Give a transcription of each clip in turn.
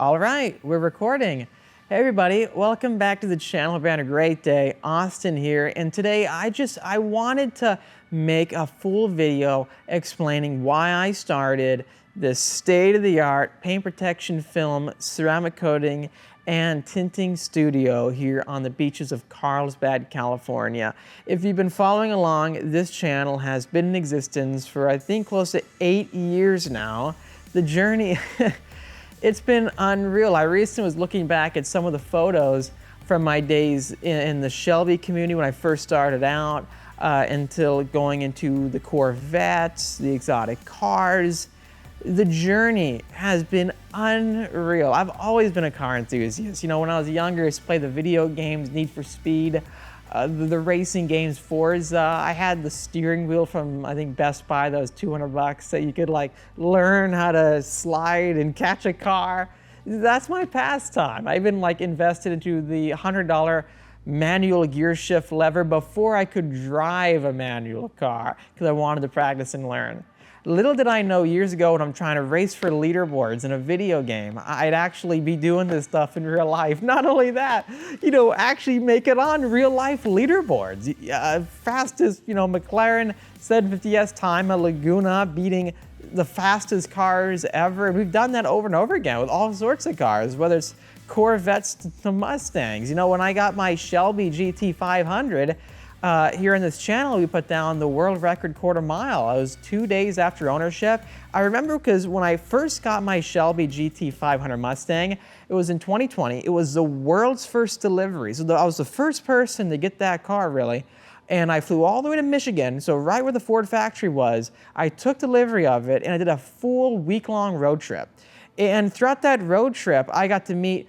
All right, we're recording. Hey everybody, welcome back to the channel. Hope you're having a great day. Austin here, and today I wanted to make a full video explaining why I started this state-of-the-art paint protection film, ceramic coating, and tinting studio here on the beaches of Carlsbad, California. If you've been following along, this channel has been in existence for I think close to 8 years now. The journey it's been unreal. I recently was looking back at some of the photos from my days in the Shelby community when I first started out, until going into the Corvettes, the exotic cars. The journey has been unreal. I've always been a car enthusiast. You know, when I was younger, I used to play the video games, Need for Speed, the racing games, Forza. I had the steering wheel from, I think, Best Buy that was $200 so you could like learn how to slide and catch a car. That's my pastime. I even like invested into the $100 manual gear shift lever before I could drive a manual car because I wanted to practice and learn. Little did I know years ago when I'm trying to race for leaderboards in a video game, I'd actually be doing this stuff in real life. Not only that, you know, actually make it on real life leaderboards. Fastest, you know, McLaren 750S time at Laguna, beating the fastest cars ever. We've done that over and over again with all sorts of cars, whether it's Corvettes to Mustangs. You know, when I got my Shelby GT500, here in this channel, we put down the world record quarter mile. I was 2 days after ownership. I remember because when I first got my Shelby GT500 Mustang, it was in 2020. It was the world's first delivery. So I was the first person to get that car, really. And I flew all the way to Michigan, so right where the Ford factory was. I took delivery of it, and I did a full week-long road trip. And throughout that road trip, I got to meet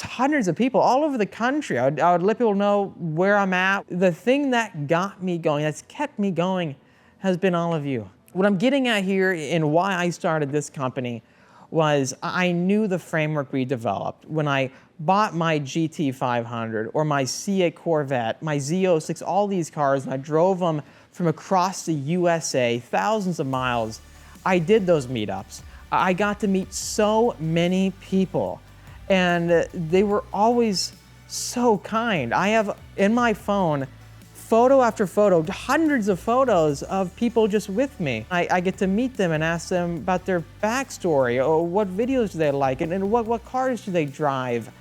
hundreds of people all over the country. I would let people know where I'm at. The thing that got me going, that's kept me going, has been all of you. What I'm getting at here and why I started this company was I knew the framework we developed. When I bought my GT500 or my C8 Corvette, my Z06, all these cars, and I drove them from across the USA, thousands of miles, I did those meetups. I got to meet so many people. And they were always so kind. I have in my phone, photo after photo, hundreds of photos of people just with me. I get to meet them and ask them about their backstory, or what videos do they like, and what cars do they drive.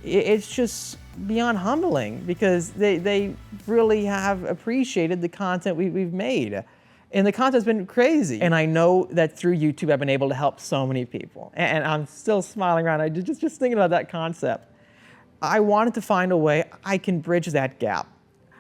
It's just beyond humbling because they really have appreciated the content we've made. And the content's been crazy. And I know that through YouTube, I've been able to help so many people. And I'm still smiling around. I just thinking about that concept. I wanted to find a way I can bridge that gap.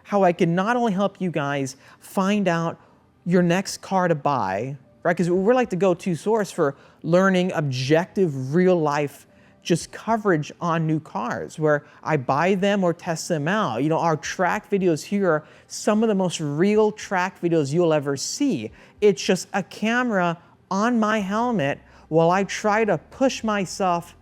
How I can not only help you guys find out your next car to buy, right? Because we're like the go-to source for learning objective, real life, just coverage on new cars where I buy them or test them out. You know, our track videos here are some of the most real track videos you'll ever see. It's just a camera on my helmet while I try to push myself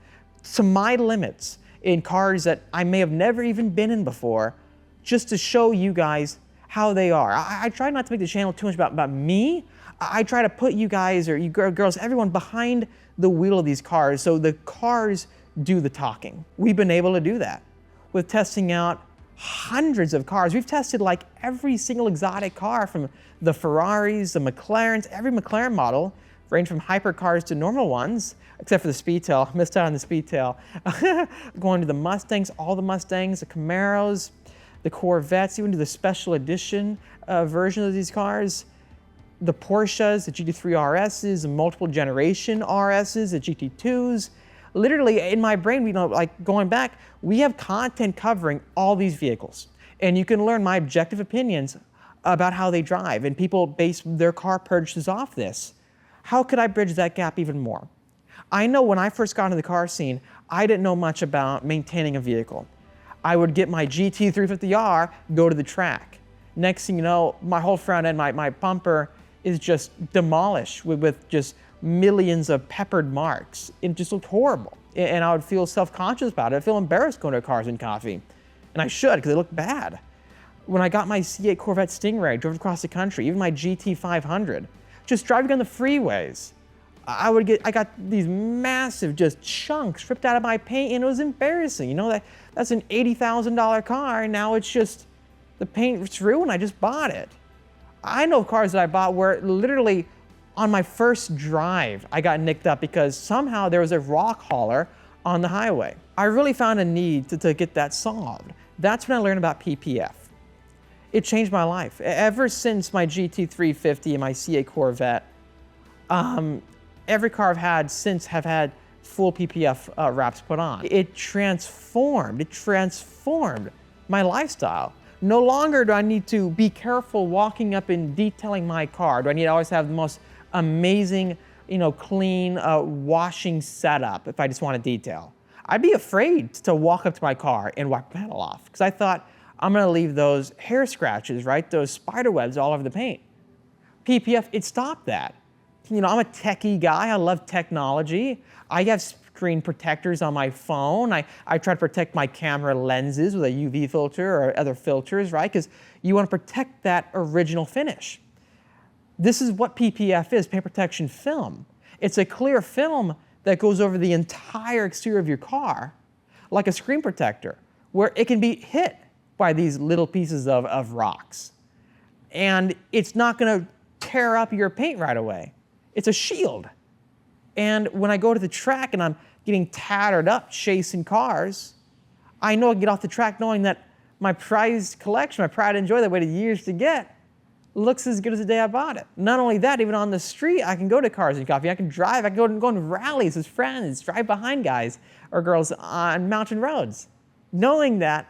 to my limits in cars that I may have never even been in before, just to show you guys how they are. I try not to make the channel too much about me. I try to put you guys, or you girls, everyone behind the wheel of these cars so the cars do the talking. We've been able to do that with testing out hundreds of cars. We've tested like every single exotic car, from the Ferraris, the McLarens, every McLaren model, range from hypercars to normal ones, except for the Speedtail. Missed out on the Speedtail. Going to the Mustangs, all the Mustangs, the Camaros, the Corvettes, even to the special edition version of these cars. The Porsches, the GT3 RSs, the multiple generation RSs, the GT2s. Literally, in my brain, you know, like going back, we have content covering all these vehicles. And you can learn my objective opinions about how they drive, and people base their car purchases off this. How could I bridge that gap even more? I know when I first got into the car scene, I didn't know much about maintaining a vehicle. I would get my GT350R, go to the track. Next thing you know, my whole front end, my bumper, is just demolished with just millions of peppered marks. It just looked horrible. And I would feel self-conscious about it. I'd feel embarrassed going to Cars and Coffee. And I should, because they look bad. When I got my C8 Corvette Stingray, drove across the country, even my GT500, just driving on the freeways, I got these massive just chunks ripped out of my paint, and it was embarrassing. You know, that's an $80,000 car, and now it's just, the paint's ruined, I just bought it. I know cars that I bought where literally on my first drive, I got nicked up because somehow there was a rock hauler on the highway. I really found a need to get that solved. That's when I learned about PPF. It changed my life. Ever since my GT350 and my C8 Corvette, every car I've had since have had full PPF wraps put on. It transformed my lifestyle. No longer do I need to be careful walking up and detailing my car. Do I need to always have the most amazing, clean washing setup if I just want to detail? I'd be afraid to walk up to my car and wipe the panel off because I thought I'm going to leave those hair scratches, right? Those spider webs all over the paint. PPF, it stopped that. I'm a techie guy. I love technology. I have screen protectors on my phone. I try to protect my camera lenses with a UV filter or other filters, right? Because you want to protect that original finish. This is what PPF is, paint protection film. It's a clear film that goes over the entire exterior of your car, like a screen protector, where it can be hit by these little pieces of rocks. And it's not going to tear up your paint right away. It's a shield. And when I go to the track and I'm getting tattered up chasing cars, I know I can get off the track knowing that my prized collection, my pride and joy that I waited years to get, looks as good as the day I bought it. Not only that, even on the street, I can go to Cars and Coffee. I can drive. I can go on rallies with friends, drive behind guys or girls on mountain roads, knowing that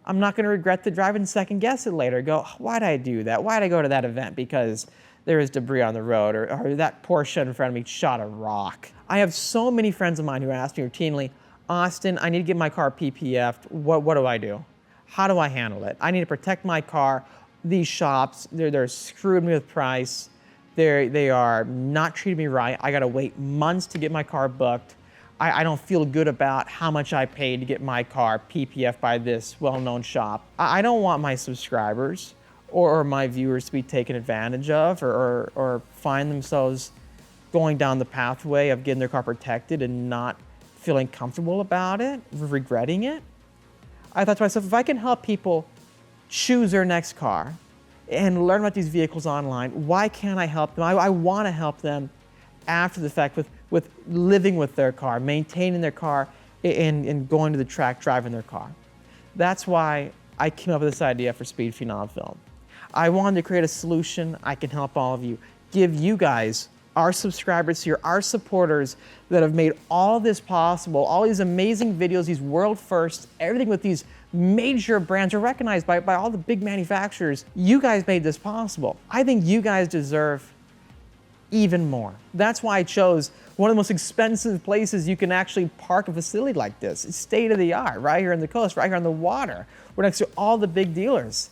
I'm not going to regret the drive and second guess it later. Go, why did I do that? Why did I go to that event? Because there is debris on the road, or that Porsche in front of me shot a rock. I have so many friends of mine who ask me routinely, Austin, I need to get my car PPF'd. What do I do? How do I handle it? I need to protect my car. These shops, they're screwing me with price. They are not treating me right. I gotta wait months to get my car booked. I don't feel good about how much I paid to get my car PPF by this well-known shop. I don't want my subscribers or my viewers to be taken advantage of or find themselves going down the pathway of getting their car protected and not feeling comfortable about it, regretting it. I thought to myself, if I can help people choose their next car and learn about these vehicles online, why can't I help them? I want to help them after the fact with living with their car, maintaining their car, and going to the track, driving their car. That's why I came up with this idea for Speed Phenom Film. I wanted to create a solution I can help all of you, give you guys, our subscribers here, our supporters that have made all this possible, all these amazing videos, these world firsts, everything with these major brands are recognized by all the big manufacturers. You guys made this possible. I think you guys deserve even more. That's why I chose one of the most expensive places you can actually park a facility like this. It's state of the art, right here on the coast, right here on the water. We're next to all the big dealers.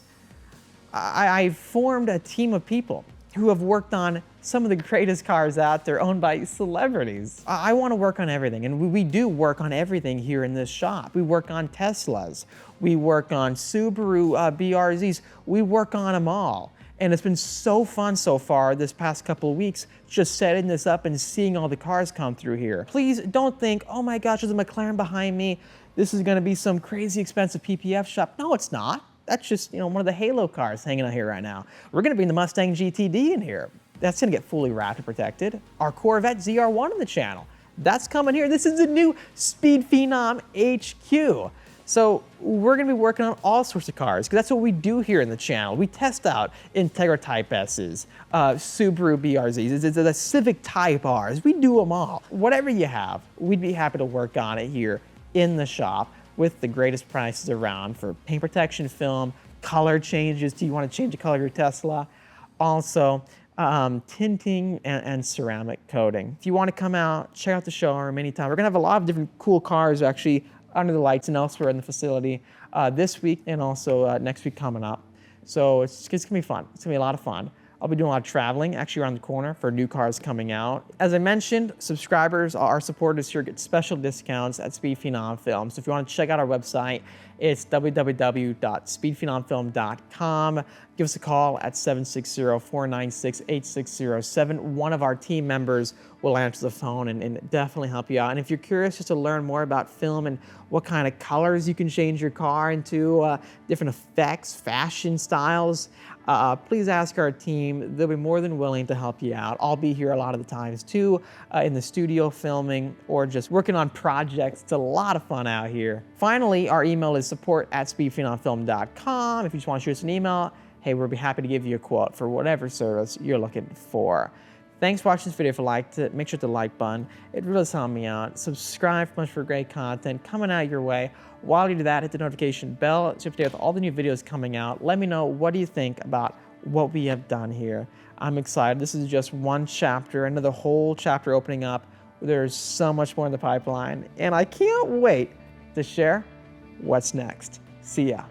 I formed a team of people who have worked on some of the greatest cars out there owned by celebrities. I want to work on everything, and we do work on everything here in this shop. We work on Teslas, we work on Subaru BRZs, we work on them all. And it's been so fun so far this past couple of weeks, just setting this up and seeing all the cars come through here. Please don't think, oh my gosh, there's a McLaren behind me. This is gonna be some crazy expensive PPF shop. No, it's not. That's just one of the Halo cars hanging out here right now. We're gonna bring the Mustang GTD in here. That's gonna get fully wrapped and protected. Our Corvette ZR1 on the channel. That's coming here. This is the new Speed Phenom HQ. So we're gonna be working on all sorts of cars because that's what we do here in the channel. We test out Integra Type S's, Subaru BRZs, the Civic Type Rs. We do them all. Whatever you have, we'd be happy to work on it here in the shop with the greatest prices around for paint protection film, color changes. Do you want to change the color of your Tesla? Also, tinting and ceramic coating. If you want to come out, check out the showroom anytime. We're gonna have a lot of different cool cars actually under the lights and elsewhere in the facility this week and also next week coming up. So it's gonna be fun. It's gonna be a lot of fun. I'll be doing a lot of traveling actually around the corner for new cars coming out. As I mentioned, subscribers, our supporters here get special discounts at Speed Phenom Film. So if you want to check out our website, it's www.speedphenomfilm.com. give us a call at 760-496-8607. One of our team members will answer the phone and definitely help you out. And if you're curious just to learn more about film and what kind of colors you can change your car into, different effects, fashion styles, please ask our team. They'll be more than willing to help you out. I'll be here a lot of the times too, in the studio filming or just working on projects. It's a lot of fun out here. Finally, our email is support@speedphenomfilm.com. If you just want to shoot us an email, hey, we'll be happy to give you a quote for whatever service you're looking for. Thanks for watching this video. If you liked it, make sure to hit the like button. It really does help me out. Subscribe for much for great content coming out your way. While you do that, hit the notification bell to stay with all the new videos coming out. Let me know, what do you think about what we have done here? I'm excited. This is just one chapter, another whole chapter opening up. There's so much more in the pipeline, and I can't wait to share what's next. See ya.